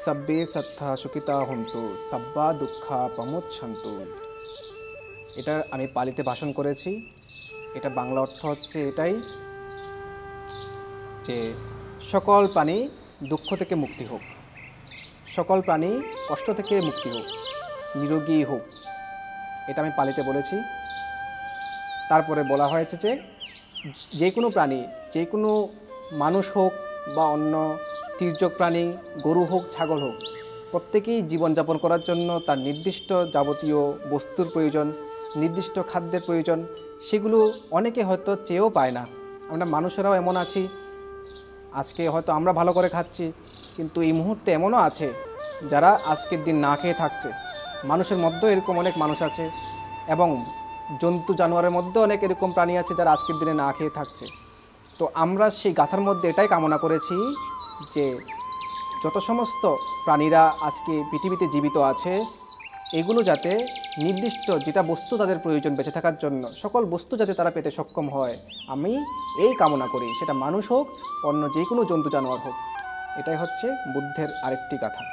সব্বে সত্তা সুখিতা হন্তু সব্বা দুঃখা প্রমোচ্ছন্তু। এটা আমি পালিতে ভাষণ করেছি। এটা বাংলা অর্থ হচ্ছে এটাই যে সকল প্রাণী দুঃখ থেকে মুক্তি হোক, সকল প্রাণী কষ্ট থেকে মুক্তি হোক, নিরোগী হোক। এটা আমি পালিতে বলেছি। তারপরে বলা হয়েছে যে যে কোনো প্রাণী, যে কোনো মানুষ হোক বা অন্য তির্যক প্রাণী, গরু হোক ছাগল হোক, প্রত্যেকেই জীবনযাপন করার জন্য তার নির্দিষ্ট যাবতীয় বস্তুর প্রয়োজন, নির্দিষ্ট খাদ্যের প্রয়োজন। সেগুলো অনেকে হয়তো চেয়েও পায় না। আমরা মানুষেরাও এমন আছি, আজকে হয়তো আমরা ভালো করে খাচ্ছি, কিন্তু এই মুহূর্তে এমনও আছে যারা আজকের দিন না খেয়ে থাকছে। মানুষের মধ্যেও এরকম অনেক মানুষ আছে এবং জন্তু জানোয়ারের মধ্যে অনেক এরকম প্রাণী আছে যারা আজকের দিনে না খেয়ে থাকছে। তো আমরা সেই গাথার মধ্যে এটাই কামনা করেছি যে যত সমস্ত প্রাণীরা আজকে পৃথিবীতে জীবিত আছে, এগুলো যাতে নির্দিষ্ট যেটা বস্তু তাদের প্রয়োজন বেঁচে থাকার জন্য, সকল বস্তু যাতে তারা পেতে সক্ষম হয়, আমি এই কামনা করি। সেটা মানুষ হোক, অন্য যে কোনো জন্তু জানোয়ার হোক। এটাই হচ্ছে বুদ্ধের আরেকটি গাথা।